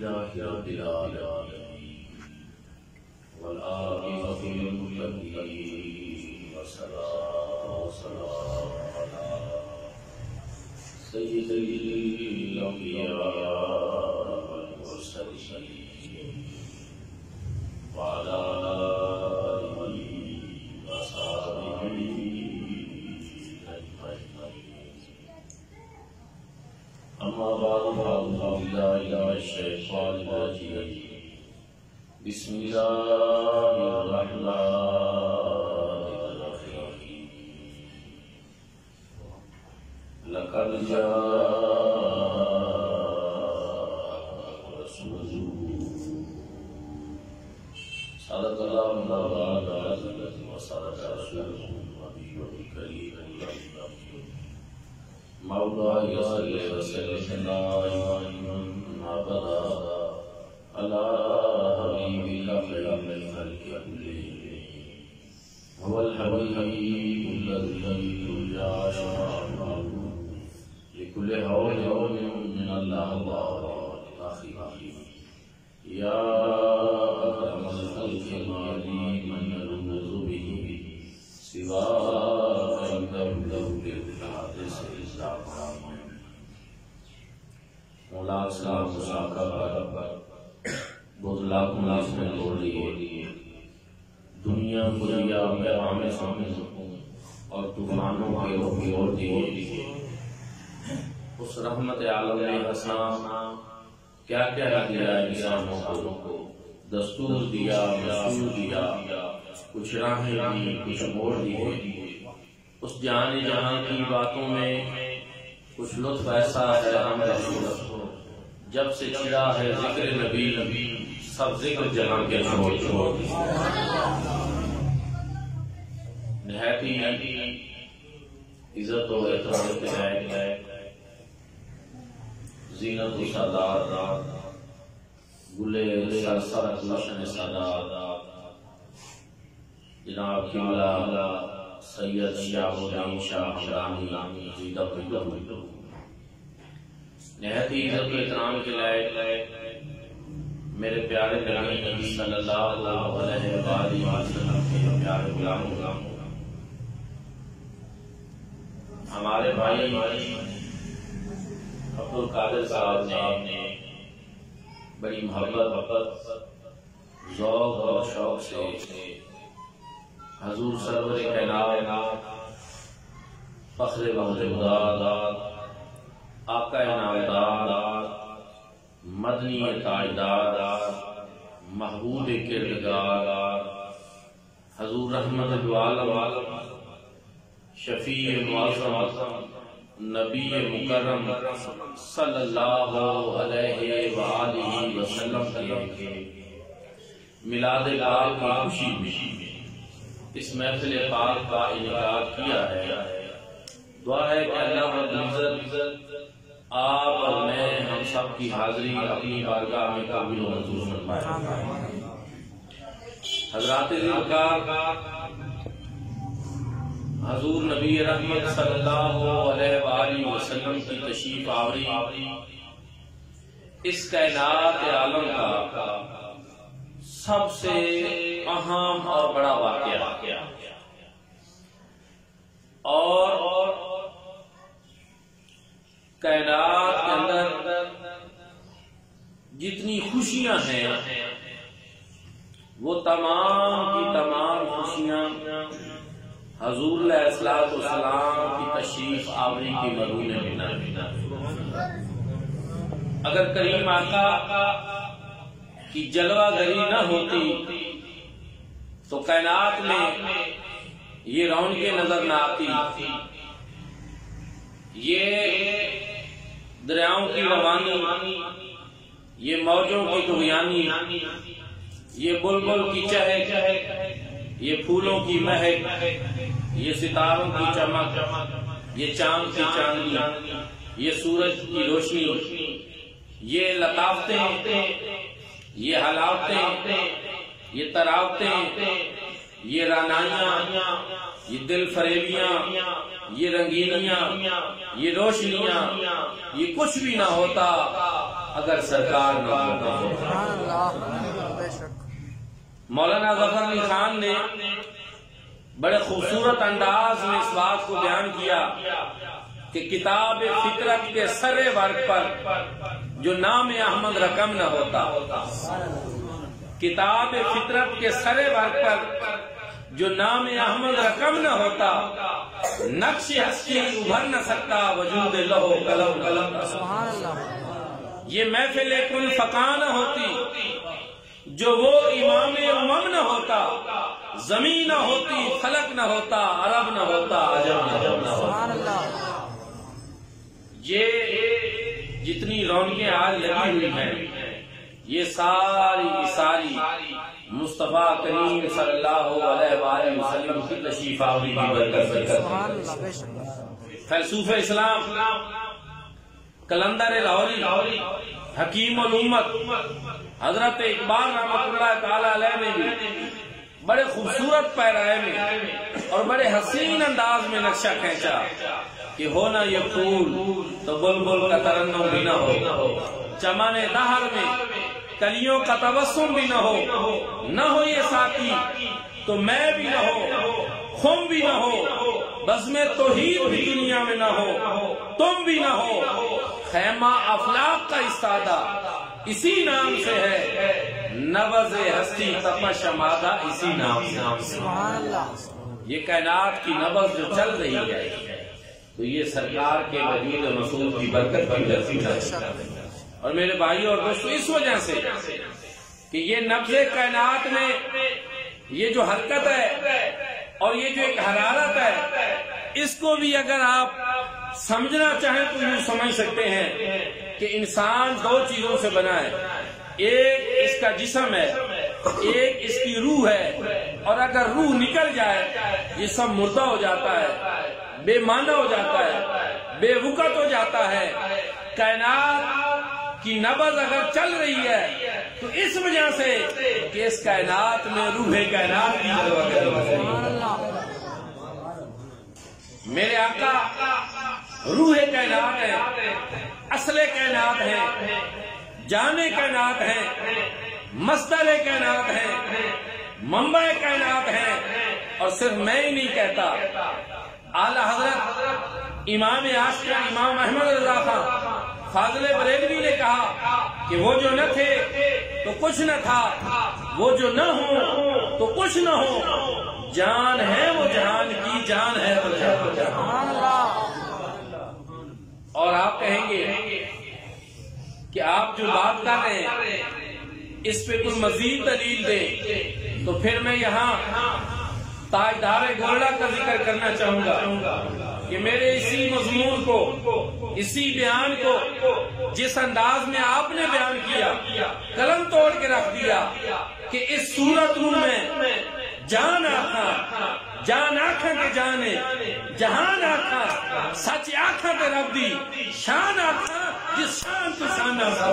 لله رب العالمين والعاقبة للمتقين والصلاة والسلام على سيد الأنبياء والمرسلين وعلى آله وصحبه أما بعد فأعوذ بالله من الشيطان الرجيم بسم الله الرحمن الرحيم لقد جاء رسول صدق الله مولانا وصدق رسوله النبي الكريم مولاي صل وسلم دائما ابدا على حبيبك خير الخلق كلهم هو الحبيب الذي ترجى شفاعته لكل هول من الله اخي يا اكرم الخلق العليم من يلوذ به سواك عنده للحادث مولا سلام مساقہ پر بہت لاکھ مناس میں توڑ لیے دنیا بلیا پیغام سامنے اور طوفانوں کے اور دیے اس رحمت عالم نے حسنا کیا کیا دیا انسانوں کو دستور دیا رسول دیا کچھ راہیں دی کچھ موڑ دیے اس جہان جہاں کی باتوں میں کچھ لطف ایسا ہے ہم رسول جب سے چھڑا ہے ذکر نبی سب ذکر جہاں کے چھوڑ نہایتی عزت و احترام کے لائق زینت و سادات گلے سرسر گلشن سادات جناب قبلہ سید شاہ الدین شاہ حمرانی زیدہ بھٹو نہایت عزت و احترام کے لائق میرے پیارے نبی صلی اللہ علیہ وآلہ وسلم کے پیارے غلام ہمارے بھائی عبدالقادر صاحب نے بڑی محبت ذوق اور شوق سے حضور سرور کائنات فخر بغداد آقا انعامدار مدنی تاجدار محبوب کردگار حضور رحمت العالم شفیع معظم نبی مکرم صلی اللہ علیہ وآلہ وسلم کے میلاد پاک کی خوشی میں اس محفل پاک کا انعقاد کیا ہے دعا ہے کہ اللہ رب العزت آپ اور میں ہم سب کی حاضری اپنی بارگاہ میں قبول و منظور فرمائے حضرات ذوالفقار حضور نبی رحمت صلی اللہ علیہ وآلہ وسلم کی تشریف آوری اس کائنات عالم کا سب سے اہم اور بڑا واقعہ اور کائنات کے اندر جتنی خوشیاں ہیں وہ تمام کی تمام خوشیاں حضور علیہ السلام کی تشریف آوری کی مرہون بنا اگر کریم آقا کی جلوہ گری نہ ہوتی تو کائنات میں یہ رونقیں نظر نہ آتی یہ دریاؤں کی روانی یہ موجوں کی طغیانی یہ بلبل کی چہک یہ پھولوں کی مہک یہ ستاروں کی چمک یہ چاند کی چاندنی یہ سورج کی روشنی یہ لطافتیں یہ حلاوتیں یہ تراوتیں یہ رانائیاں یہ دل فریبیاں یہ رنگینیاں یہ روشنیاں یہ کچھ بھی نہ ہوتا اگر سرکار نہ ہوتا۔ مولانا ظفر علی خان نے بڑے خوبصورت انداز میں اس بات کو بیان کیا کہ کتاب فطرت کے سر ورق پر جو نام احمد رقم نہ ہوتا، کتاب فطرت کے سر ورق پر جو نام احمد رقم نہ ہوتا، نقش ہستی ابھر نہ سکتا وجود لہو قلم قلم۔ یہ محفل کل فقہ نہ ہوتی جو وہ امام امم نہ ہوتا، زمین نہ ہوتی فلک نہ ہوتا، عرب نہ ہوتا عجم نہ ہوتا۔ یہ جتنی رونقیں آج لگی ہوئی ہیں، یہ ساری مصطفیٰ کریم صلی اللہ علیہ وآلہ وسلم کی تشریف آوری کی برکت سے۔ فیلسوف اسلام کلندر لاہوری حکیم الامت حضرت اقبال رحمۃ اللہ تعالی علیہ نے بھی بڑے خوبصورت پیرائے میں اور بڑے حسین انداز میں نقشہ کھینچا کہ ہونا یہ پھول تو بلبل کا ترنم بھی نہ ہو، چمن دہر میں کلیوں کا تبسم بھی نہ ہو یہ ساتھی تو میں بھی نہ ہو، خم بھی نہ ہو، بزم توحید بھی دنیا میں نہ ہو، تم بھی نہ ہو، خیمہ افلاق کا استادہ اسی نام سے ہے، نبض ہستی تپش مادہ اسی نام سے۔ یہ کائنات کی نبض جو چل رہی ہے تو یہ سرکار کے وجود مسعود کی برکت کی وجہ سے۔ اور میرے بھائی اور دوستو، اس وجہ سے کہ یہ نبض کائنات میں یہ جو حرکت ہے اور یہ جو ایک حرارت ہے، اس کو بھی اگر آپ سمجھنا چاہیں تو یوں سمجھ سکتے ہیں کہ انسان دو چیزوں سے بنا ہے، ایک اس کا جسم ہے، ایک اس کی روح ہے، اور اگر روح نکل جائے جسم مردہ ہو جاتا ہے، بے معنی ہو جاتا ہے، بے وقت ہو جاتا ہے۔ کائنات کی نبض اگر چل رہی ہے تو اس وجہ سے کہ اس کائنات میں روح کائنات کی ضرورت ہے۔ میرے آقا روح کائنات ہے، اصل کائنات ہے، جان کائنات ہے، مصدر کائنات ہے، منبع کائنات ہے۔ اور صرف میں ہی نہیں کہتا، اعلی حضرت امام عاشق امام احمد رضا خان فاضل بریلوی نے کہا کہ وہ جو نہ تھے تو کچھ نہ تھا، وہ جو نہ ہو تو کچھ نہ ہو، جان ہے وہ جہان کی، جان ہے وہ جہان۔ اور آپ کہیں گے کہ آپ جو بات کر رہے ہیں اس پہ کوئی مزید دلیل دے، تو پھر میں یہاں تاجدار گولڈا کا ذکر کرنا چاہوں گا کہ میرے اسی مضمون کو، اسی بیان کو جس انداز میں آپ نے بیان کیا، قلم توڑ کے رکھ دیا کہ اس صورت روح میں جان آخا، جان آخا کے جانے، جہان آخا، سچ آخا کے رب دی، شان آخا جس شان کو شان آخا،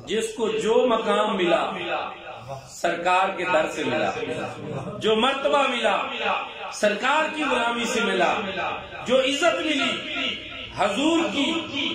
جس کو جو مقام ملا سرکار کے در سے ملا، جو مرتبہ ملا سرکار کی غلامی سے ملا، جو عزت ملی حضور کی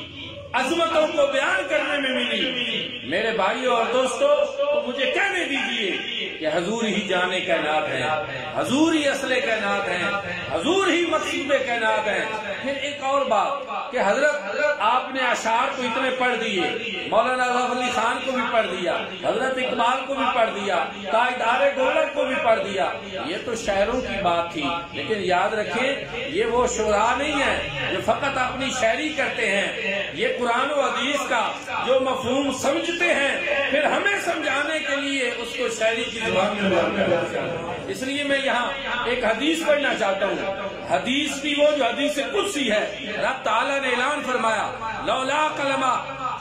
عظمتوں کو بیان کرنے میں ملی۔ میرے بھائیوں اور دوستو، تو مجھے کہنے دیجئے کہ حضور ہی جانے کائنات ہیں، حضور ہی اصل کائنات ہیں، حضور ہی مقصود کائنات ہیں۔ پھر ایک اور بات کہ حضرت آپ نے اشعار کو اتنے پڑھ دیے، مولانا ظفر علی خان کو بھی پڑھ دیا، حضرت اقبال کو بھی پڑھ دیا، تاجدار گولڈ کو بھی پڑھ دیا، یہ تو شاعروں کی بات تھی، لیکن یاد رکھیں یہ وہ شعراء نہیں ہیں جو فقط اپنی شاعری کرتے ہیں، یہ قرآن و حدیث کا جو مفہوم سمجھتے ہیں پھر ہمیں سمجھانے کے لیے اس کو شاعری کی زبان میں بیان کرتے ہیں۔ اس لیے میں یہاں ایک حدیث پڑھنا چاہتا ہوں، حدیث بھی وہ جو حدیث قدسی ہے۔ رب تعالیٰ نے اعلان فرمایا، لولا کلمہ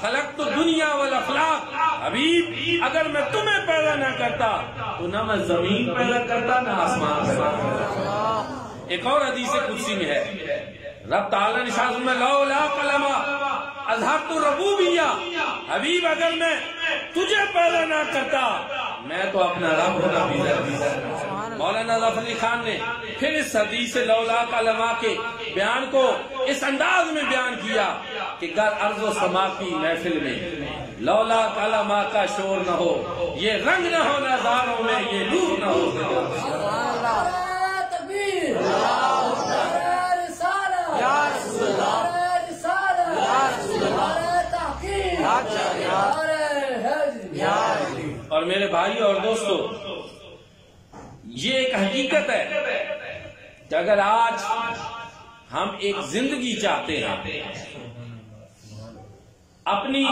خلقت الدنیا والافلاق، حبیب اگر میں تمہیں پیدا نہ کرتا تو نہ میں زمین پیدا کرتا نہ آسمان پیدا کرتا۔ ایک اور حدیث قدسی میں ہے، رب تعالیٰ نے شاہد میں لولا کلمہ اظہرت الربوبیہ، حبیب اگر میں تجھے پیدا نہ کرتا میں تو اپنا رب ہونا بھی ضروری۔ مولانا ظفر علی خان نے پھر اس حدیث لولا کلمہ کے بیان کو اس انداز میں بیان کیا کہ گر ارض و سما کی محفل میں لولا کالا ماں کا شور نہ ہو، یہ رنگ نہ ہو نظاروں میں، یہ نور نہ ہو۔ اور میرے بھائیوں اور دوستو، یہ ایک حقیقت ہے کہ اگر آج ہم ایک زندگی چاہتے ہیں، اپنی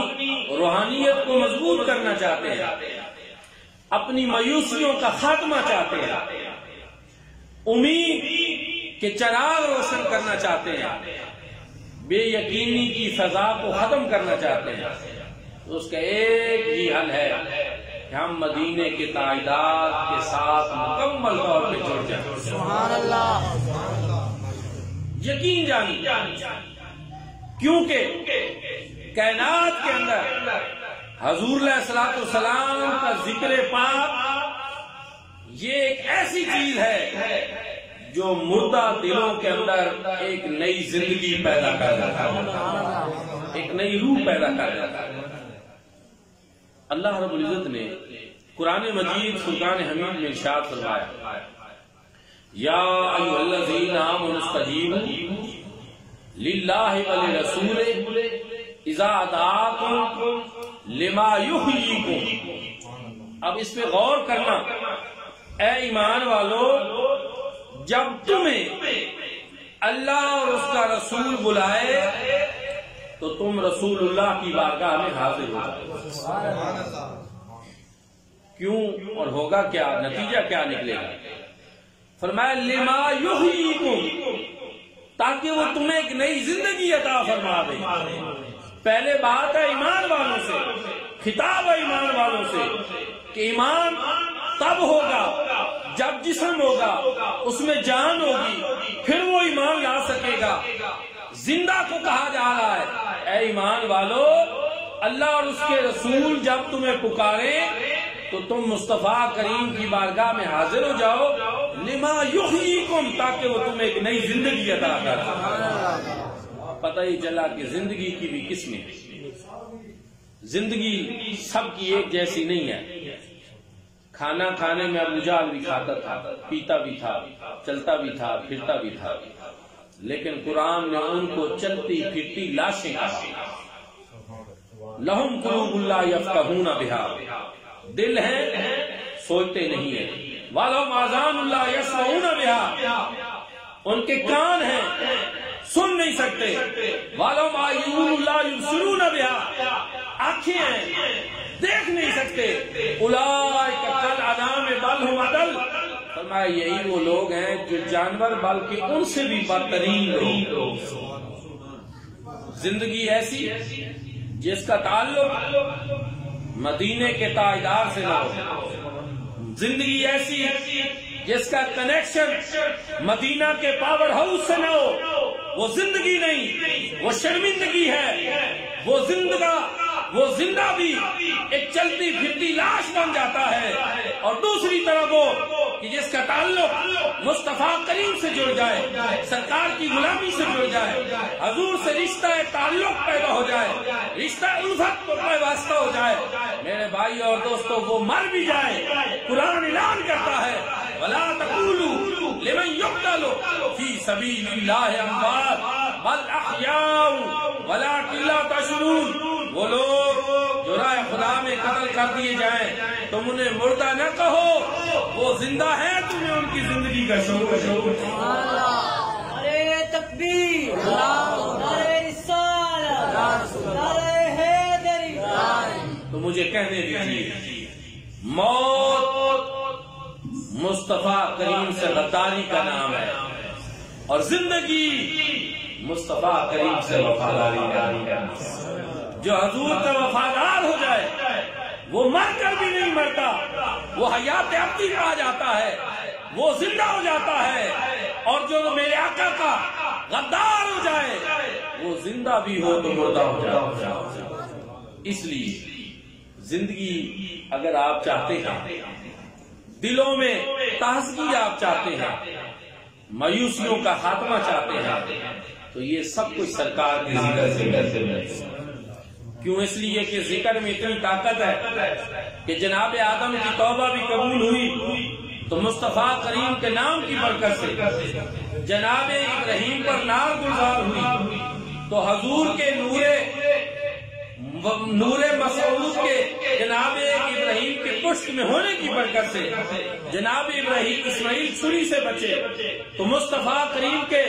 روحانیت کو مضبوط کرنا چاہتے ہیں، اپنی مایوسیوں کا خاتمہ چاہتے ہیں، امید کے چراغ روشن کرنا چاہتے ہیں، بے یقینی کی فضا کو ختم کرنا چاہتے ہیں، تو اس کا ایک ہی حل ہے کہ ہم مدینے کے تائیدات کے ساتھ مکمل طور پہ جڑ جائیں۔ سبحان اللہ۔ یقین جانی، کیونکہ کائنات کے اندر حضور علیہ الصلوۃ والسلام کا ذکر پاک یہ ایک ایسی چیز ہے جو مردہ دلوں کے اندر ایک نئی زندگی پیدا کر دیتا ہے، ایک نئی روح پیدا کر دیتا ہے۔ اللہ رب العزت نے قرآن مجید فرقان حمید میں ارشاد فرمایا، یا ایھا الذین آمنوا استجیبوا للہ ولرسولہ اذا دعاکم لما یحییکم۔ اب اس پہ غور کرنا، اے ایمان والو، جب تمہیں اللہ اور اس کا رسول بلائے تو تم رسول اللہ کی بارگاہ میں حاضر ہو جاؤ۔ کیوں اور ہوگا کیا، نتیجہ کیا نکلے گا؟ فرمایا لما یحییکم، تاکہ وہ تمہیں ایک نئی زندگی عطا فرما دے۔ پہلے بات ہے ایمان والوں سے، خطاب ہے ایمان والوں سے کہ ایمان تب ہوگا جب جسم ہوگا، اس میں جان ہوگی، پھر وہ ایمان لا سکے گا۔ زندہ کو کہا جا رہا ہے، اے ایمان والو، اللہ اور اس کے رسول جب تمہیں پکارے تو تم مصطفیٰ کریم کی بارگاہ میں حاضر ہو جاؤ، لما یحییکم، تاکہ وہ تمہیں ایک نئی زندگی عطا کر۔ پتہ ہی چلا کہ زندگی کی بھی قسمیں، زندگی سب کی ایک جیسی نہیں ہے۔ کھانا کھانے میں ابو جہل بھی کھاتا تھا، پیتا بھی تھا، چلتا بھی تھا، پھرتا بھی تھا، لیکن قرآن نے ان کو چلتی پھرتی لاشیں کہا۔ لہم قلوب لا یفقہون بہا، دل ہیں سوچتے نہیں ہیں، وَلَهُمْ آذَانٌ لَا يَسْمَعُونَ بِهَا، ان کے کان ہیں سن نہیں سکتے، وَلَهُمْ أَعْيُنٌ لَا يُبْصِرُونَ بِهَا، آنکھیں ہیں دیکھ نہیں سکتے، أُولَٰئِكَ كَالْأَنْعَامِ بَلْ هُمْ أَضَلُّ، فرمایا یہی وہ لوگ ہیں جو جانور بلکہ ان سے بھی بدترین لوگ۔ زندگی ایسی جس کا تعلق مدینے کے تاجدار سے نہ ہو، زندگی ایسی جس کا کنیکشن مدینہ کے پاور ہاؤس سے نہ ہو، وہ زندگی نہیں، وہ شرمندگی ہے۔ وہ زندہ بھی ایک چلتی پھرتی لاش بن جاتا ہے، اور دوسری طرف وہ کہ جس کا تعلق مصطفیٰ کریم سے جڑ جائے، سرکار کی غلامی سے جڑ جائے، حضور سے رشتہ تعلق پیدا ہو جائے، رشتہ الفت کا واسطہ ہو جائے۔ میرے بھائی اور دوستو، وہ مر بھی جائے، قرآن اعلان کرتا ہے وَلَا تَقُولُوا لِمَنْ يُقْتَلُ فِي سَبِيلِ اللَّهِ أَمْوَاتٌ بَلْ أَحْيَاءٌ وَلَٰكِن لَا تَشْعُرُونَ۔ وہ لوگ جو راہ خدا میں قتل کر دیے جائیں تم انہیں مردہ نہ کہو، وہ زندہ ہیں، تمہیں ان کی زندگی کا شعور نعرے تکبیر، نعرے رسالت، نعرے حیدری۔ تو مجھے کہنے دیجیے، موت مصطفیٰ کریم سے غداری کا نام ہے، اور زندگی مصطفیٰ کریم سے وفاداری کا نام ہے۔ جو حضور کا وفادار ہو جائے وہ مر کر بھی نہیں مرتا، وہ حیات ابدی پا جاتا ہے، وہ زندہ ہو جاتا ہے۔ اور جو میرے آقا کا غدار ہو جائے وہ زندہ بھی ہو تو مردہ ہو جائے۔ اس لیے زندگی اگر آپ چاہتے ہیں، دلوں میں تازگی آپ چاہتے ہیں، مایوسیوں کا خاتمہ چاہتے ہیں، تو تو یہ سب کچھ سرکار کے ذکر سے ملتے ہیں۔ کیوں؟ اس لیے کہ ذکر میں اتنی طاقت ہے کہ جناب آدم کی توبہ بھی قبول ہوئی تو مصطفیٰ کریم کے نام کی برکت سے جناب ابراہیم پر نار گزار ہوئی تو حضور کے نور مسعود کے جناب ابراہیم کے پشت میں ہونے کی برکت سے جناب ابراہیم اسماعیل چھری سے بچے تو مصطفیٰ کریم کے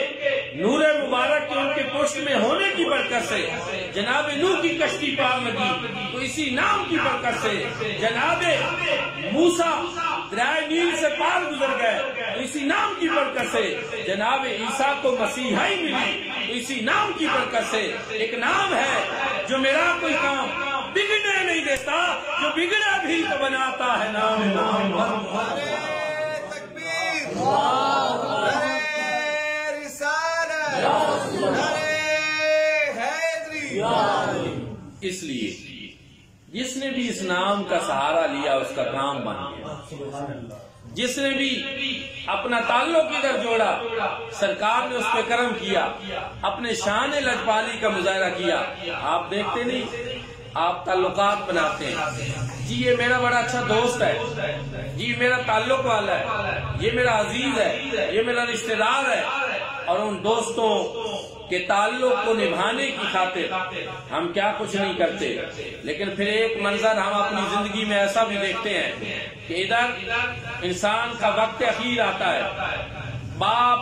نور مبارک کے ان کے پشت میں ہونے کی برکت سے جناب نوح کی کشتی پار لگی تو اسی نام کی برکت سے جناب موسیٰ دریائے نیل سے پار گزر گئے تو اسی نام کی برکت سے جناب عیسیٰ کو مسیحائی ملی تو اسی نام کی برکت سے ایک نام ہے جو میرا کوئی کام بگڑنے نہیں دیتا، جو بگڑا بھی تو بناتا ہے نام محمد۔ اس لیے جس نے بھی اس نام کا سہارا لیا اس کا کام بن گیا، جس نے بھی اپنا تعلق ادھر جوڑا سرکار نے اس پہ کرم کیا، اپنے شان لجپالی کا مظاہرہ کیا۔ آپ دیکھتے نہیں، آپ تعلقات بناتے ہیں، جی یہ میرا بڑا اچھا دوست ہے، جی میرا تعلق والا ہے، یہ میرا عزیز ہے، یہ میرا رشتہ دار ہے، اور ان دوستوں کے تعلق کو نبھانے کی خاطر ہم کیا کچھ نہیں کرتے۔ لیکن پھر ایک منظر ہم اپنی زندگی میں ایسا بھی دیکھتے ہیں کہ ادھر انسان کا وقت اخیر آتا ہے، باپ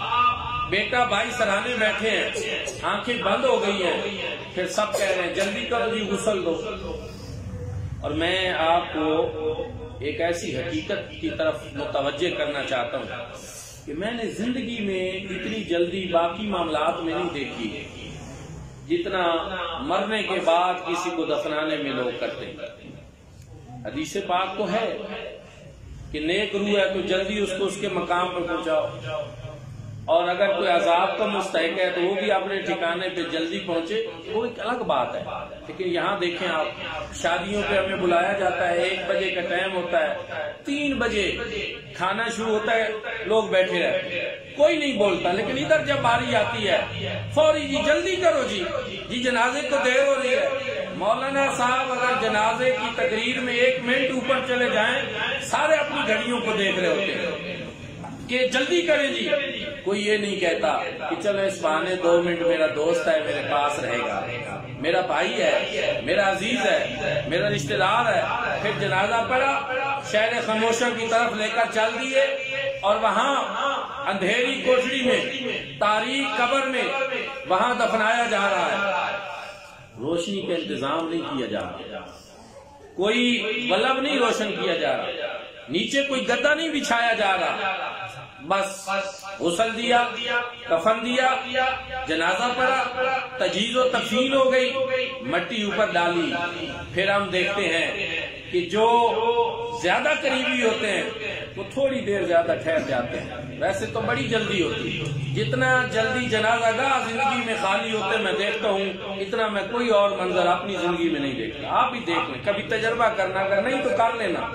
بیٹا بھائی سراہنے بیٹھے ہیں، آنکھیں بند ہو گئی ہیں، پھر سب کہہ رہے ہیں جلدی کرو جی غسل دو۔ اور میں آپ کو ایک ایسی حقیقت کی طرف متوجہ کرنا چاہتا ہوں کہ میں نے زندگی میں اتنی جلدی باقی معاملات میں نہیں دیکھی جتنا مرنے کے بعد کسی کو دفنانے میں لوگ کرتے ہیں۔ حدیث پاک تو ہے کہ نیک روح ہے تو جلدی اس کو اس کے مقام پر پہنچاؤ، اور اگر کوئی عذاب کا مستحق ہے تو وہ بھی اپنے ٹھکانے پہ جلدی پہنچے، وہ ایک الگ بات ہے۔ لیکن یہاں دیکھیں آپ، شادیوں پہ ہمیں بلایا جاتا ہے، 1 بجے کا ٹائم ہوتا ہے، 3 بجے کھانا شروع ہوتا ہے، لوگ بیٹھے رہتے ہیں، کوئی نہیں بولتا۔ لیکن ادھر جب باری آتی ہے فوری جی جلدی کرو جی جنازے کو دیر ہو رہی ہے۔ مولانا صاحب اگر جنازے کی تقریر میں 1 منٹ اوپر چلے جائیں سارے اپنی گھڑیوں کو دیکھ رہے ہوتے ہیں کہ جلدی کریں جی، کوئی یہ نہیں کہتا کہ چلو اس بہانے 2 منٹ میرا دوست ہے میرے پاس رہے گا، میرا بھائی ہے، میرا عزیز ہے، میرا رشتہ دار ہے۔ پھر جنازہ پڑا، شہر خاموشوں کی طرف لے کر چل دیے، اور وہاں اندھیری کوٹڑی میں تاریک قبر میں وہاں دفنایا جا رہا ہے۔ روشنی کا انتظام نہیں کیا جا رہا، کوئی بلب نہیں روشن کیا جا رہا، نیچے کوئی گدا نہیں بچھایا جا رہا، بس غسل دیا، کفن دیا، جنازہ پڑا، تجہیز و تکفین ہو گئی، مٹی اوپر ڈالی۔ پھر ہم دیکھتے ہیں کہ جو زیادہ قریبی ہوتے ہیں وہ تھوڑی دیر زیادہ ٹھہر جاتے ہیں، ویسے تو بڑی جلدی ہوتی ہے۔ جتنا جلدی جنازہ گاہ زندگی میں خالی ہوتے میں دیکھتا ہوں، اتنا میں کوئی اور منظر اپنی زندگی میں نہیں دیکھتا۔ آپ بھی دیکھ لیں، کبھی تجربہ کرنا، اگر نہیں تو کر لینا،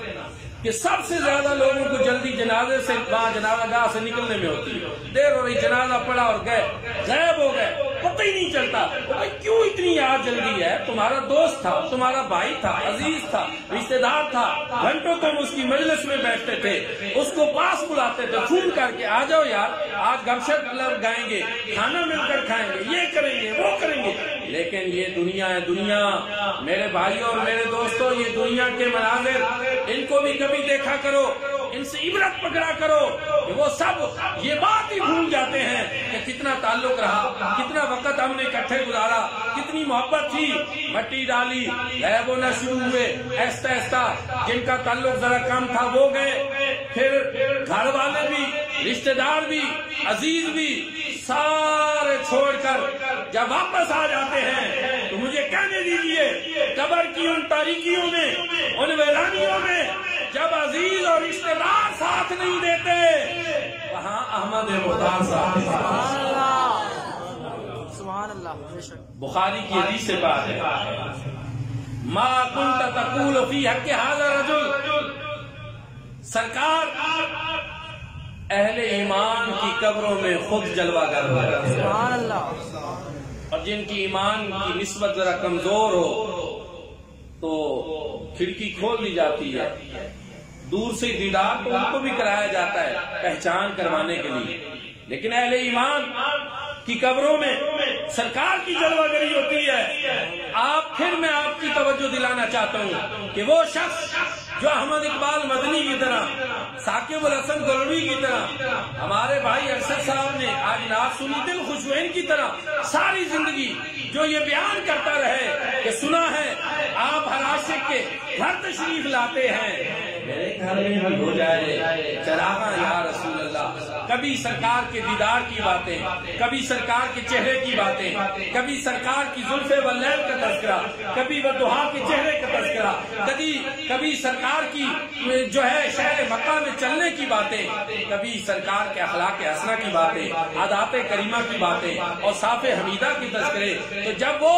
کہ سب سے زیادہ لوگوں کو جلدی جنازے سے جنازہ گاہ سے نکلنے میں ہوتی ہے۔ دیر ہو رہی، جنازہ پڑا اور گئے، غائب ہو گئے، پتہ ہی نہیں چلتا بھائی کیوں اتنی یاد جلدی ہے۔ تمہارا دوست تھا، تمہارا بھائی تھا، عزیز تھا، رشتہ دار تھا، گھنٹوں تم اس کی مجلس میں بیٹھتے تھے، اس کو پاس بلاتے تھے فون کر کے، آ جاؤ یار آج گپ شپ گائیں گے، کھانا مل کر کھائیں گے، یہ کریں گے وہ کریں گے۔ لیکن یہ دنیا ہے، دنیا میرے بھائیوں اور میرے دوستوں، یہ دنیا کے مناظر ان کو بھی کبھی دیکھا کرو، ان سے عبرت پکڑا کرو کہ وہ سب یہ بات ہی بھول جاتے ہیں کہ کتنا تعلق رہا، کتنا وقت ہم نے اکٹھے گزارا، کتنی محبت تھی، مٹی ڈالی، غائب ہونا شروع ہوئے، ایستا ایستا جن کا تعلق ذرا کم تھا وہ گئے، پھر گھر والے بھی، رشتہ دار بھی، عزیز بھی، سارے چھوڑ کر جب واپس آ جاتے ہیں تو مجھے کہنے دیجئے قبر کی ان تاریکیوں میں، ان ویرانیوں میں جب عزیز اور رشتہ دار ساتھ نہیں دیتے وہاں احمد مختار صاحب۔ سبحان اللہ۔ بخاری کی حدیث سے بات ہے، ما کنت تقول فی حق ھذا الرجل، سرکار اہل ایمان کی قبروں میں خود جلوہ گر ہو جاتے ہیں۔ سبحان اللہ۔ جن کی ایمان کی نسبت ذرا کمزور ہو تو کھڑکی کھول دی جاتی ہے، دور سے دیدار تو ان کو بھی کرایا جاتا ہے پہچان کروانے کے لیے، لیکن اہل ایمان کی قبروں میں سرکار کی جلوہ گری ہوتی ہے۔ پھر میں آپ کی توجہ دلانا چاہتا ہوں کہ وہ شخص جو احمد اقبال مدنی کی طرح، ثاقب الحسن گولوی کی طرح، ہمارے بھائی ارشد صاحب نے آج نعت سنی دل خوش ہوئے، ان کی طرح ساری زندگی جو یہ بیان کرتا رہے کہ سنا ہے آپ ہر عاشق کے گھر تشریف لاتے ہیں، میرے گھر میں بھی ہو جائے چراغاں یا رسول اللہ۔ کبھی سرکار کے دیدار کی باتیں، کبھی سرکار کے چہرے کی باتیں، کبھی سرکار کی زلف واللیل کا تذکرہ، کبھی والضحیٰ کے چہرے کا تذکرہ، کبھی سرکار کی جو ہے شہر مکہ میں چلنے کی باتیں، کبھی سرکار کے اخلاق حسنہ کی باتیں، عادات کریمہ کی باتیں اور صاف حمیدہ کی تذکرے۔ تو جب وہ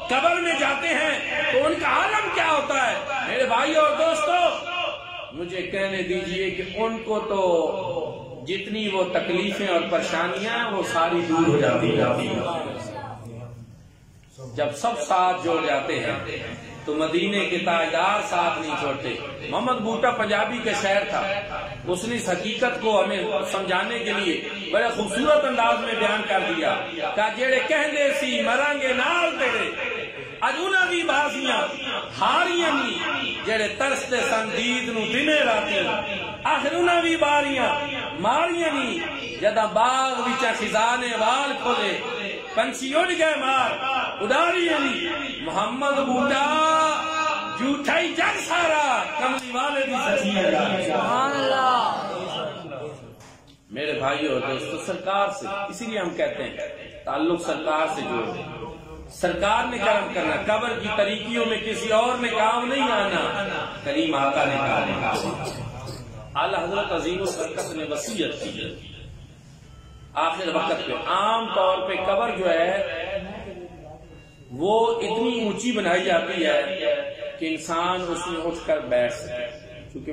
قبر میں جاتے ہیں تو ان کا عالم کیا ہوتا ہے؟ میرے بھائیو اور دوستو، مجھے کہنے دیجئے کہ ان کو تو جتنی وہ تکلیفیں اور پریشانیاں وہ ساری دور ہو جاتی ہیں۔ جب سب ساتھ جوڑ جاتے ہیں تو مدینے کے تاجدار ساتھ نہیں چھوڑتے۔ محمد بوٹا پنجابی کا شاعر تھا، اس نے اس حقیقت کو ہمیں سمجھانے کے لیے بڑے خوبصورت انداز میں بیان کر دیا کہ جیڑے کہندے سی مرانگے نال تیرے، اج انہاں دی بازیاں ہاریاں نہیں جیڑے ترستے سن دید نو دنے راتی، آخر انہاں دی باریاں ماریاں نہیں جدہ باغ وچا خزانے وال کھولے، پنچھی اڑ گئے مار اڈاری علی۔ محمد بوٹا جھوٹائی جگ سارا، کملی والے دی سچی ہے۔ سبحان اللہ۔ میرے بھائیو اور دوستو، سرکار سے اسی لیے ہم کہتے ہیں تعلق سرکار سے جوڑ دیں۔ سرکار نے کرم کرنا، قبر کی طریقیوں میں کسی اور نے کام نہیں آنا، کریم آقا نے کام۔ اعلی حضرت عظیم البرکت نے وصیت کی آخر وقت پہ عام طور پہ قبر جو ہے وہ اتنی اونچی بنائی جاتی ہے کہ انسان اس میں اٹھ کر بیٹھ سکے، کیونکہ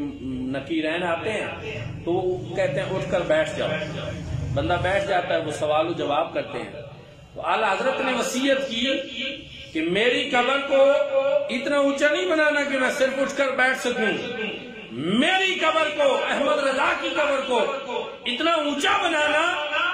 نکیرین آتے ہیں تو وہ کہتے ہیں اٹھ کر بیٹھ جاؤ، بندہ بیٹھ جاتا ہے، وہ سوال و جواب کرتے ہیں۔ تو اعلی حضرت نے وصیت کی کہ میری قبر کو اتنا اونچا نہیں بنانا کہ میں صرف اٹھ کر بیٹھ سکوں، میری قبر کو، احمد رضا کی قبر کو اتنا اونچا بنانا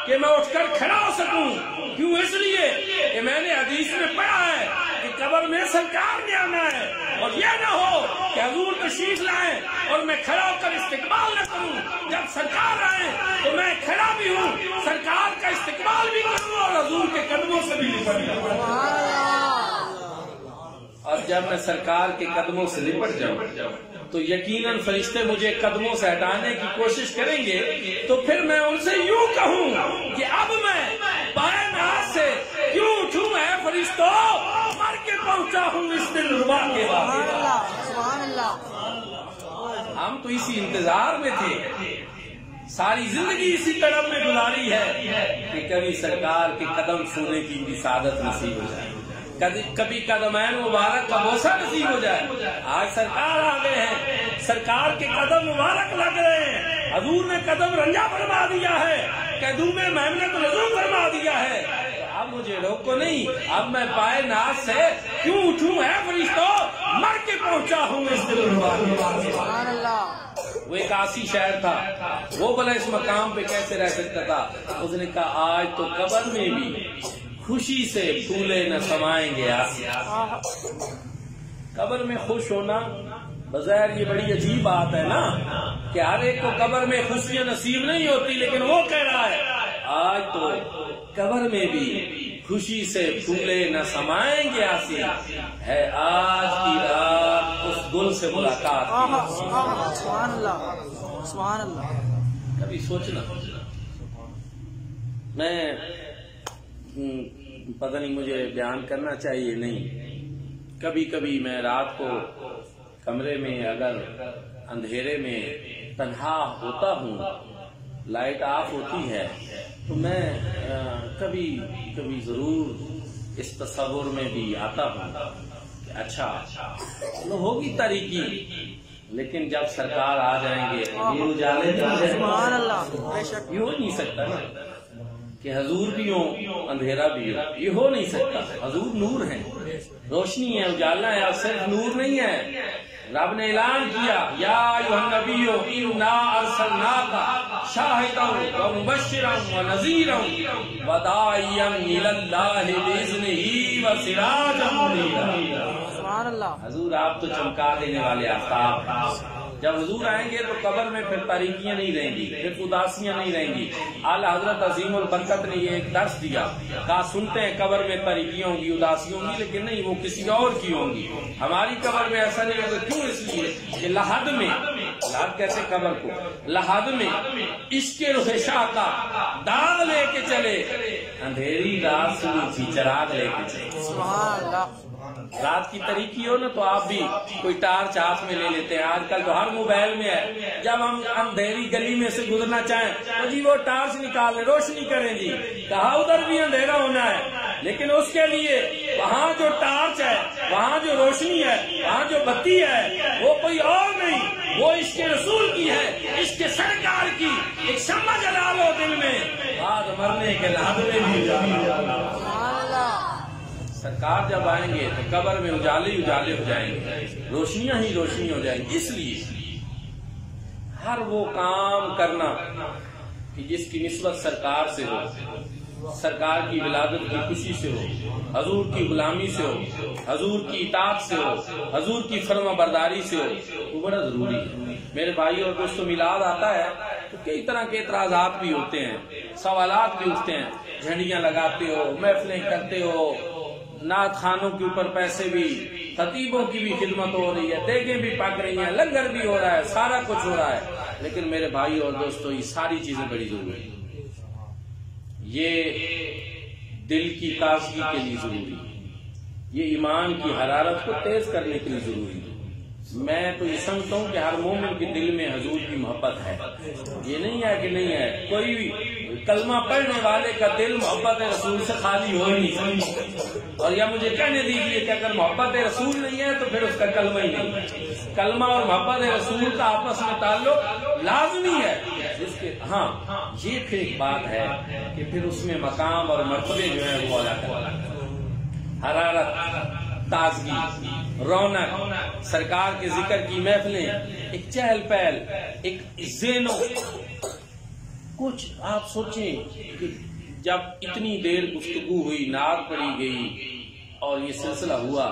کہ میں اٹھ کر کھڑا ہو سکوں۔ کیوں؟ اس لیے کہ میں نے حدیث میں پڑھا ہے کہ قبر میں سرکار نے آنا ہے، اور یہ نہ ہو کہ حضور تشریف لائیں اور میں کھڑا ہو کر استقبال نہ کروں۔ جب سرکار آئے تو میں کھڑا بھی ہوں، سرکار کا استقبال بھی کروں اور حضور کے قدموں سے بھی لپٹ جاؤں۔ اور جب میں سرکار کے قدموں سے لپٹ جاؤں تو یقیناً فرشتے مجھے قدموں سے ہٹانے کی کوشش کریں گے، تو پھر میں ان سے یوں کہوں کہ اب میں پائے ناز سے کیوں اٹھوں ہے فرشتوں، مر کے پہنچا ہوں اس دل ربا کے بعد۔ سبحان اللہ۔ ہم تو اسی انتظار میں تھے، ساری زندگی اسی طرف میں گزاری ہے کہ کبھی سرکار کے قدم چھونے کی بھی سعادت نصیب ہو جائے، کبھی قدمین مبارک کا بوسہ نصیب ہو جائے۔ آج سرکار آ گئے ہیں، سرکار کے قدم مبارک لگ رہے ہیں، حضور نے قدم رنجا فرما دیا ہے، قدوم محمد رضو فرما دیا ہے۔ اب مجھے روکو نہیں، اب میں پائے ناز سے کیوں اٹھوں ہے فرشتوں، مر کے پہنچا ہوں اس دل ربا کے بعد۔ سبحان اللہ۔ وہ ایک آسی شاعر تھا، وہ بھلا اس مقام پہ کیسے رہ سکتا تھا؟ اس نے کہا آج تو قبر میں بھی خوشی سے پھولے نہ سمائیں گے آسیا۔ قبر میں خوش ہونا بظاہر یہ بڑی عجیب بات ہے نا کہ ہر ایک کو قبر میں خوشیاں نصیب نہیں ہوتی، لیکن وہ کہہ رہا ہے آج تو قبر میں بھی خوشی سے پھولے نہ سمائیں گے آسی، ہے آج کی رات اس گل سے ملاقات کی۔ سبحان اللہ، سبحان اللہ۔ کبھی سوچنا، میں پتہ نہیں مجھے بیان کرنا چاہیے نہیں، کبھی کبھی میں رات کو کمرے میں اگر اندھیرے میں تنہا ہوتا ہوں، لائٹ آف ہوتی ہے، تو میں کبھی کبھی ضرور اس تصور میں بھی آتا ہوں کہ اچھا ہوگی تاریکی، لیکن جب سرکار آ جائیں گے یہ اجالے سبحان اللہ، بے شک یہ ہو نہیں سکتا نا کہ کہ حضور بھی ہو اندھیرا بھی ہو، یہ ہو نہیں سکتا۔ حضور نور ہیں، روشنی ہے، اجالا ہے، اور صرف نور نہیں ہے۔ رب نے اعلان کیا یا ایھا النبی انا ارسلناک شاہدا ومبشرا ونذیرا وداعیا الی اللہ باذنہ وسراجا منیرا۔ سبحان اللہ۔ حضور آپ تو چمکا دینے والے آفتاب ہیں۔ جب حضور آئیں گے تو قبر میں پھر تاریکیاں نہیں رہیں گی، پھر اداسیاں نہیں رہیں گی۔ اعلی حضرت عظیم البرکت نے یہ ایک درس دیا، کہا سنتے ہیں قبر میں تاریکیاں ہوں گی، اداسیاں ہوں گی، لیکن نہیں، وہ کسی اور کی ہوں گی۔ ہماری قبر میں ایسا نہیں ہوگا۔ کیوں؟ اس لیے کہ لحد میں، لحد کہتے ہیں قبر کو، لحد میں عشق رخ شاہ کا داغ لے کے چلے، اندھیری رات سے چراغ لے کے چلے۔ سبحان اللہ۔ رات کی تاریکی ہو نا تو آپ بھی کوئی ٹارچ ہاتھ میں لے لیتے ہیں۔ آج کل تو ہر موبائل میں ہے، جب ہم اندھیری گلی میں سے گزرنا چاہیں تو جی وہ ٹارچ نکال لیں، روشنی کریں جی، کہا ادھر بھی اندھیرا ہونا ہے، لیکن اس کے لیے وہاں جو ٹارچ ہے، وہاں جو روشنی ہے، وہاں جو بتی ہے، وہ کوئی اور نہیں، وہ عشق رسول کی ہے، عشق سرکار کی۔ ایک شمع جلا لو دل میں، بعد مرنے کے لحظے میں بھی سبحان اللہ۔ سرکار جب آئیں گے تو قبر میں اجالے اجالے ہو جائیں گے، روشنیاں ہی روشنی ہو جائیں گی۔ اس لیے ہر وہ کام کرنا کہ جس کی نسبت سرکار سے ہو، سرکار کی ولادت کی خوشی سے ہو، حضور کی غلامی سے ہو، حضور کی اطاعت سے ہو، حضور کی فرما برداری سے ہو، وہ بڑا ضروری ہے۔ میرے بھائی اور دوستو، میلاد آتا ہے تو کئی طرح کے اعتراضات بھی ہوتے ہیں، سوالات بھی اٹھتے ہیں، جھنڈیاں لگاتے ہو، محفلیں کرتے ہو، نعت خانوں کے اوپر پیسے بھی، خطیبوں کی بھی خدمت ہو رہی ہے، دیگیں بھی پک رہی ہیں، لنگر بھی ہو رہا ہے، سارا کچھ ہو رہا ہے، لیکن میرے بھائی اور دوستو یہ ساری چیزیں بڑی ضروری ہیں۔ یہ دل کی تازگی کے لیے ضروری ہے، یہ ایمان کی حرارت کو تیز کرنے کے لیے ضروری ہے۔ میں تو یہ سمجھتا ہوں کہ ہر مومن کے دل میں حضور کی محبت ہے، یہ نہیں ہے کہ نہیں ہے۔ کوئی بھی کلمہ پڑھنے والے کا دل محبت رسول سے خالی ہو ہی نہیں سکتا۔ اور یا مجھے کہنے دیجیے کہ اگر محبت رسول نہیں ہے تو پھر اس کا کلمہ ہی نہیں۔ کلمہ اور محبت رسول کا آپس میں تعلق لازمی ہے، جس کے ہاں یہ پھر ایک بات ہے کہ پھر اس میں مقام اور مرتبے جو ہے وہ الگ الگ، حرارت، تازگی، رونق، سرکار کے ذکر کی محفلیں، ایک چہل پہل، ایک ذہنوں، کچھ آپ سوچیں کہ جب اتنی دیر گفتگو ہوئی، نعت پڑھی گئی اور یہ سلسلہ ہوا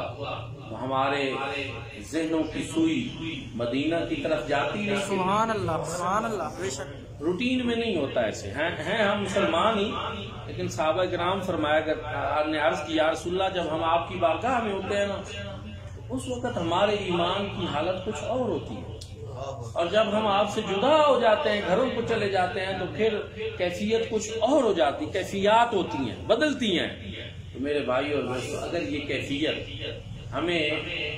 تو ہمارے ذہنوں کی سوئی مدینہ کی طرف جاتی ہے۔ سبحان اللہ، سبحان اللہ، بے شک۔ روٹین میں نہیں ہوتا ایسے، ہیں ہم مسلمان ہی، لیکن صحابہ کرام فرمایا کرتے نے عرض کی یا رسول اللہ جب ہم آپ کی بارگاہ میں ہوتے ہیں نا اس وقت ہمارے ایمان کی حالت کچھ اور ہوتی ہے، اور جب ہم آپ سے جدا ہو جاتے ہیں، گھروں کو چلے جاتے ہیں، تو پھر کیفیت کچھ اور ہو جاتی، کیفیات ہوتی ہیں، بدلتی ہیں۔ تو میرے بھائی اور دوستو، اگر یہ کیفیت ہمیں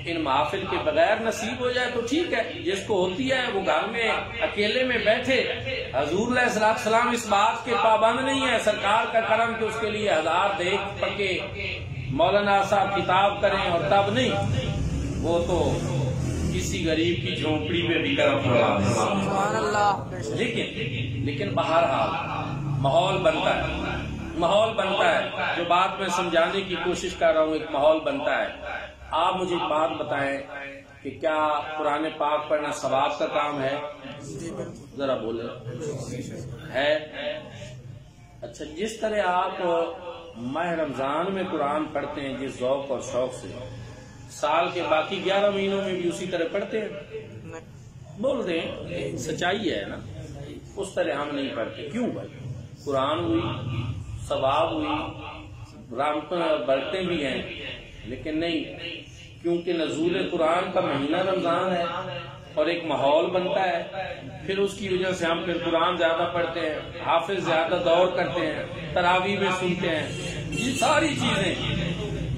ان محافل کے بغیر نصیب ہو جائے تو ٹھیک ہے، جس کو ہوتی ہے وہ گھر میں اکیلے میں بیٹھے۔ حضور علیہ السلام اس بات کے پابند نہیں ہے، سرکار کا کرم کہ اس کے لیے 1000 دیکھ پکے مولانا صاحب کتاب کریں، اور تب نہیں، وہ تو کسی غریب کی جھونپڑی پہ بھی کرم فرما دیں۔ سبحان اللہ، بے شک۔ لیکن بہرحال ماحول بنتا ہے، ماحول بنتا ہے، جو بات میں سمجھانے کی کوشش کر رہا ہوں، ایک ماحول بنتا ہے۔ آپ مجھے بات بتائیں کہ کیا قرآن پاک پڑھنا ثواب کا کام ہے؟ ذرا بولے ہے؟ اچھا، جس طرح آپ ماہ رمضان میں قرآن پڑھتے ہیں جس ذوق اور شوق سے، سال کے باقی 11 مہینوں میں بھی اسی طرح پڑھتے ہیں؟ بول دیں، سچائی ہے نا، اس طرح ہم نہیں پڑھتے۔ کیوں بھائی؟ قرآن ہوئی، ثواب ہوئی، رحمتیں اور برکتیں بھی ہیں، لیکن نہیں، کیونکہ نزول قرآن کا مہینہ رمضان ہے اور ایک ماحول بنتا ہے، پھر اس کی وجہ سے ہم پھر قرآن زیادہ پڑھتے ہیں، حافظ زیادہ دور کرتے ہیں، تراویح میں سنتے ہیں، یہ ساری چیزیں،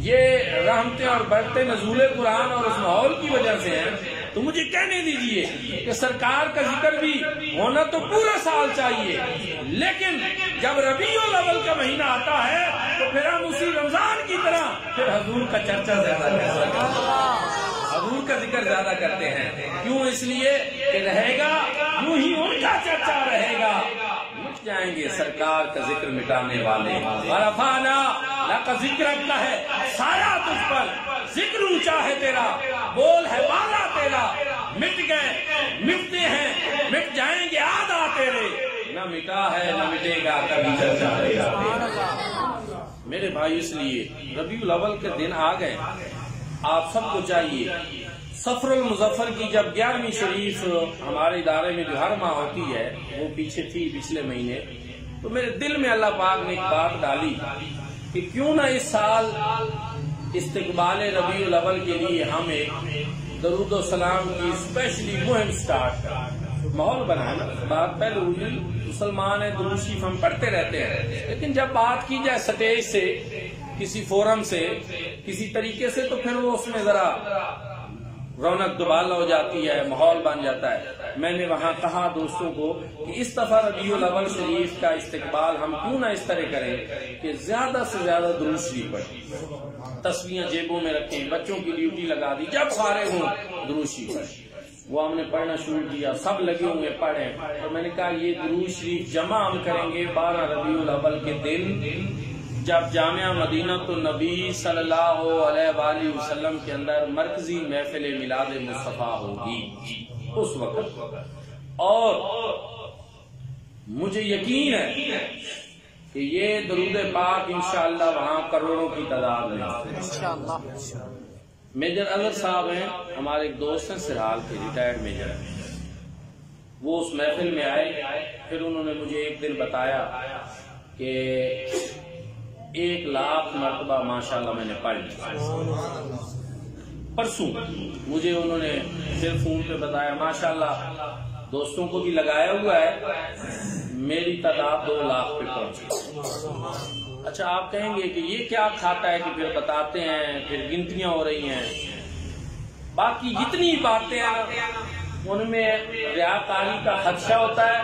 یہ رحمتیں اور برکتیں نزول قرآن اور اس ماحول کی وجہ سے ہیں۔ تو مجھے کہنے دیجئے کہ سرکار کا ذکر بھی ہونا تو پورا سال چاہیے، لیکن جب ربیع الاول کا مہینہ آتا ہے تو پھر ہم اسی رمضان کی طرح پھر حضور کا چرچا زیادہ کرتے ہیں، حضور کا ذکر زیادہ کرتے ہیں۔ کیوں؟ اس لیے کہ رہے گا یوں ہی ان کا چرچا رہے گا، مٹ جائیں گے سرکار کا ذکر مٹانے والے. ورفعنا لک ذکرک کا ہے سایہ تجھ پر، ذکر اونچا ہے تیرا، بول ہے بالا تیرا. مٹ گئے، مٹتے ہیں، مٹ جائیں گے آدھا تیرے، نہ مٹا ہے نہ مٹے گا کبھی چرچا تیرا. میرے بھائی اس لیے ربیع الاول کے دن آ گئے، آپ سب کو چاہیے سفر المظفر کی جب 11ویں شریف ہمارے ادارے میں جو ہر ماہ ہوتی ہے، وہ پیچھے تھی پچھلے مہینے، تو میرے دل میں اللہ پاک نے ایک بات ڈالی کہ کیوں نہ اس سال استقبال ربیع الاول کے لیے ہم ایک درود و سلام کی اسپیشلی مہم سٹارٹ کریں. ماحول بنانا بات پہلے ہوئی، مسلمان ہیں درود شریف ہم پڑھتے رہتے ہیں، لیکن جب بات کی جائے سٹیج سے، کسی فورم سے، کسی طریقے سے، تو پھر وہ اس میں ذرا رونق دوبالا ہو جاتی ہے، ماحول بن جاتا ہے. میں نے وہاں کہا دوستوں کو کہ اس دفعہ ربیع الاول شریف کا استقبال ہم کیوں نہ اس طرح کریں کہ زیادہ سے زیادہ درود شریف پڑھیں، تصویریں جیبوں میں رکھیں، بچوں کی ڈیوٹی لگا دی، جب فارغ ہوں درود شریف پڑھیں. وہ ہم نے پڑھنا شروع کیا، سب لگے ہوئے پڑھیں، اور میں نے کہا یہ درود شریف جمع ہم کریں گے 12 ربیع الاول کے دن، جب جامعہ مدینہ النبی صلی اللہ علیہ وآلہ وسلم کے اندر مرکزی محفل میلاد مصطفیٰ ہوگی اس وقت. اور مجھے یقین ہے کہ یہ درود پاک انشاءاللہ وہاں کروڑوں کی تعداد میں انشاءاللہ. میجر اظہر صاحب ہیں، ہمارے ایک دوست ہیں سرحال کے، ریٹائرڈ میجر، وہ اس محفل میں آئے. پھر انہوں نے مجھے ایک دن بتایا کہ 1,00,000 مرتبہ ماشاءاللہ میں نے پڑھ لیا. پرسوں مجھے انہوں نے صرف فون پہ بتایا ماشاءاللہ دوستوں کو بھی لگایا ہوا ہے، میری تعداد 2,00,000 پہ پہنچی. اچھا آپ کہیں گے کہ یہ کیا کھاتا ہے کہ پھر بتاتے ہیں، پھر گنتیاں ہو رہی ہیں. باقی جتنی باتیں ہیں ان میں ریاکاری کا خدشہ ہوتا ہے،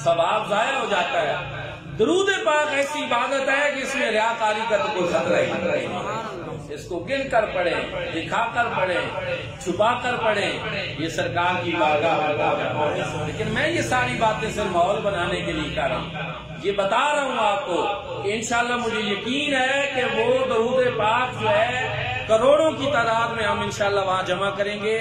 ثواب ضائع ہو جاتا ہے. درود پاک ایسی عبادت ہے کہ اس میں ریاکاری کا تو کوئی خطرہ ہی نہیں. اس کو گن کر پڑھیں، دکھا کر پڑھیں، چھپا کر پڑھیں، یہ سرکار کی بارگاہ. لیکن میں یہ ساری باتیں صرف ماحول بنانے کے لیے کر رہا ہوں، یہ بتا رہا ہوں آپ کو کہ انشاءاللہ مجھے یقین ہے کہ وہ درود پاک جو ہے کروڑوں کی تعداد میں ہم انشاءاللہ وہاں جمع کریں گے.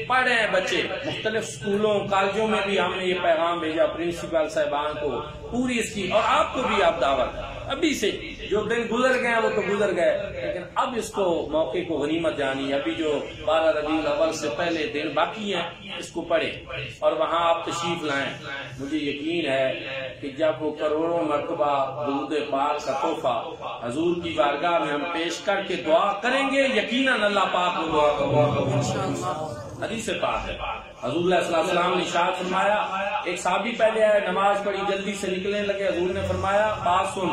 پڑھیں بچے، مختلف اسکولوں کالجوں میں بھی ہم نے یہ پیغام بھیجا پرنسپل صاحبان کو، پوری اس کی، اور آپ کو بھی آپ دعوت ابھی سے، جو دن گزر گئے وہ تو گزر گئے، لیکن اب اس کو موقع کو غنیمت جانی. ابھی جو 12 ربیع الاول سے پہلے دن باقی ہیں اس کو پڑھیں اور وہاں آپ تشریف لائیں. مجھے یقین ہے کہ جب وہ کروڑوں مرتبہ درود پاک کا تحفہ حضور کی بارگاہ میں ہم پیش کر کے دعا کریں گے، یقیناً اللہ پاک کو دعا قبول. حدیث پاک ہے، حضور علیہ السلام نے ارشاد فرمایا، ایک صحابی پہلے آئے، نماز پڑھی، جلدی سے نکلنے لگے، حضور نے فرمایا بات سن،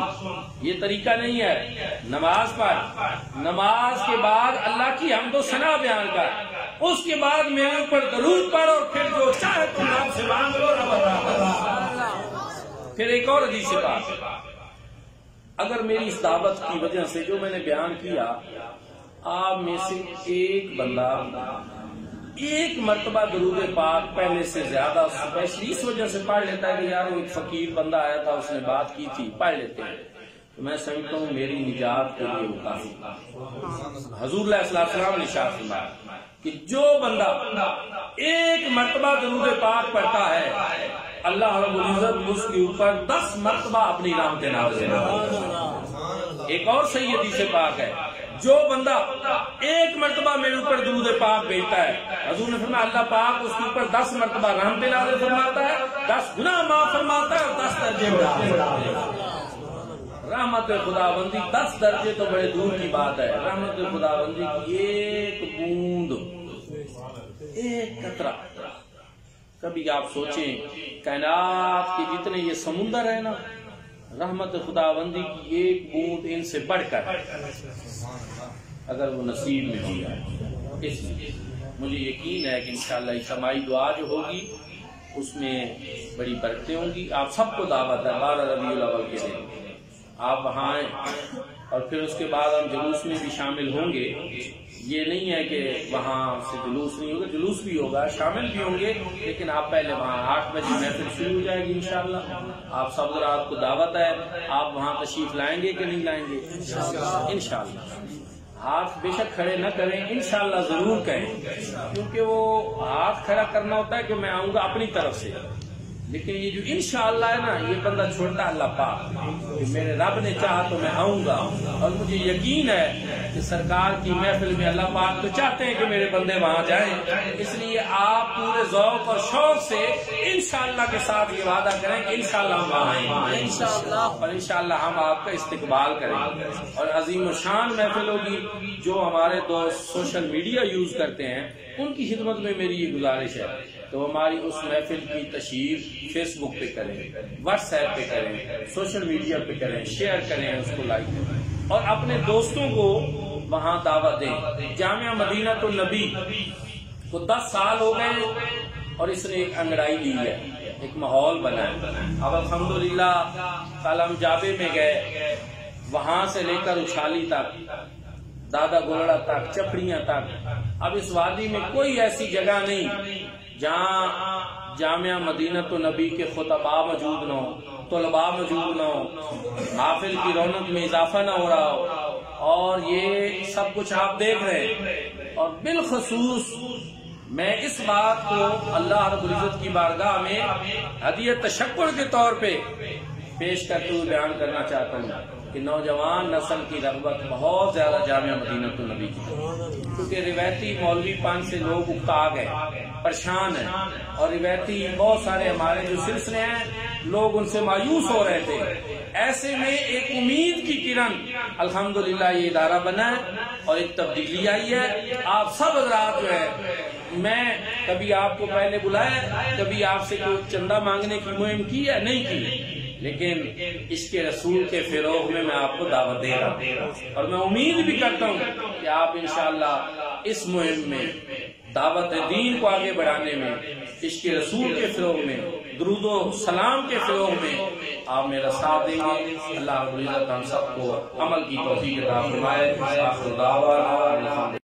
یہ طریقہ نہیں ہے، نماز پڑھ، نماز کے بعد اللہ کی حمد و ثنا بیان کر، اس کے بعد میرے اوپر درود پڑھ، اور پھر جو چاہے تم رب سے مانگ لو، رب عطا. پھر ایک اور حدیث پاک، اگر میری اس دعوت کی وجہ سے جو میں نے بیان کیا، آپ میں سے ایک بندہ ایک مرتبہ درود پاک پہلے سے زیادہ اسپیشلی اس وجہ سے پڑھ لیتا ہے کہ یار وہ ایک فقیر بندہ آیا تھا، اس نے بات کی تھی، پڑھ لیتے ہیں، تو میں سمجھتا ہوں میری نجات کے لیے وہ کافی. حضور علیہ السلام نے ارشاد فرمایا کہ جو بندہ ایک مرتبہ درود پاک پڑھتا ہے، اللہ رب العزت اس کے اوپر 10 مرتبہ اپنی رحمت نازل کرتا ہے. ایک اور صحیح حدیث پاک ہے، جو بندہ ایک مرتبہ میرے اوپر درود پاک بھیجتا ہے، حضور نے فرمایا اللہ پاک اس کے اوپر 10 مرتبہ رحمت نازل فرماتا ہے، 10 گناہ معاف فرماتا ہے، اور 10 درجے بڑھاتا ہے. رحمت خداوندی 10 درجے تو بڑے دور کی بات ہے. رحمت خداوندی کی ایک بوند، ایک قطرہ. کبھی آپ سوچیں کائنات کے جتنے یہ سمندر ہے نا، رحمت خداوندی کی ایک بوند ان سے بڑھ کر اگر وہ نصیب میں بھی آئے. اس لیے مجھے یقین ہے کہ انشاءاللہ اجتماعی دعا جو ہوگی اس میں بڑی برکتیں ہوں گی. آپ سب کو دعوت ہے 12 ربیع الاول کے دن آپ وہاں آئیں، اور پھر اس کے بعد ہم جلوس میں بھی شامل ہوں گے. یہ نہیں ہے کہ وہاں سے جلوس نہیں ہوگا، جلوس بھی ہوگا، شامل بھی ہوں گے، لیکن آپ پہلے وہاں 8 بجے محفل شروع ہو جائے گی انشاءاللہ۔ آپ سب رات کو دعوت ہے، آپ وہاں تشریف لائیں گے کہ نہیں لائیں گے؟ انشاءاللہ۔ ہاتھ بے شک کھڑے نہ کریں، انشاءاللہ ضرور کہیں، کیونکہ وہ ہاتھ کھڑا کرنا ہوتا ہے کہ میں آؤں گا اپنی طرف سے، لیکن یہ جو انشاءاللہ ہے نا، یہ بندہ چھوڑتا ہے اللہ پاک کہ میرے رب نے چاہا تو میں آؤں گا، اور مجھے یقین ہے کہ سرکار کی محفل میں اللہ پاک تو چاہتے ہیں کہ میرے بندے وہاں جائیں، اس لیے آپ پورے ذوق اور شوق سے انشاءاللہ کے ساتھ یہ وعدہ کریں کہ انشاءاللہ ہم وہاں آئیں گے انشاءاللہ، اور انشاءاللہ ہم آپ کا استقبال کریں گے، اور عظیم الشان محفل ہوگی۔ جو ہمارے دوست سوشل میڈیا یوز کرتے ہیں ان کی خدمت میں میری یہ گزارش ہے تو ہماری اس محفل کی تشہیر فیس بک پہ کریں، واٹس ایپ پہ کریں، سوشل میڈیا پہ کریں، شیئر کریں، اس کو لائک کریں، اور اپنے دوستوں کو وہاں دعوت دیں۔ جامعہ مدینہ النبی کو 10 سال ہو گئے اور اس نے ایک انگڑائی لی ہے، ایک ماحول بنا ہے۔ اب الحمدللہ کل ہم جابے میں گئے، وہاں سے لے کر اچھالی تک، دادا گولڑا تک، چپڑیاں تک، اب اس وادی میں کوئی ایسی جگہ نہیں جہاں جامعہ مدینہ النبی کے خطباء موجود نہ ہو، طلباء موجود نہ ہو، محافل کی رونق میں اضافہ نہ ہو رہا ہو، اور یہ سب کچھ آپ دیکھ رہے ہیں۔ اور بالخصوص میں اس بات کو اللہ رب العزت کی بارگاہ میں ہدیہ تشکر کے طور پہ پیش کرتے ہوئے بیان کرنا چاہتا ہوں کہ نوجوان نسل کی رغبت بہت زیادہ جامعہ مدینہ النبی کی، کیونکہ روایتی مولوی پن سے لوگ اکتا گئے، پریشان ہیں، اور روایتی بہت سارے ہمارے جو سلسلے ہیں لوگ ان سے مایوس ہو رہے تھے۔ ایسے میں ایک امید کی کرن الحمدللہ یہ ادارہ بنا ہے اور ایک تبدیلی آئی ہے۔ آپ سب حضرات جو ہے، میں کبھی آپ کو پہلے بلایا، کبھی آپ سے کوئی چندہ مانگنے کی مہم کی ہے؟ نہیں کی، لیکن اس کے رسول کے فروغ میں آپ کو دعوت دے رہا ہوں، اور میں امید بھی کرتا ہوں کہ آپ انشاءاللہ اس مہم میں دعوت دین کو آگے بڑھانے میں، اس کے رسول کے فروغ میں، درود و سلام کے فروغ میں آپ میرا ساتھ دیں گے۔ اللہ رب العزت ہم سب کو عمل کی توفیق عطا فرمائے۔ آخر دعوانا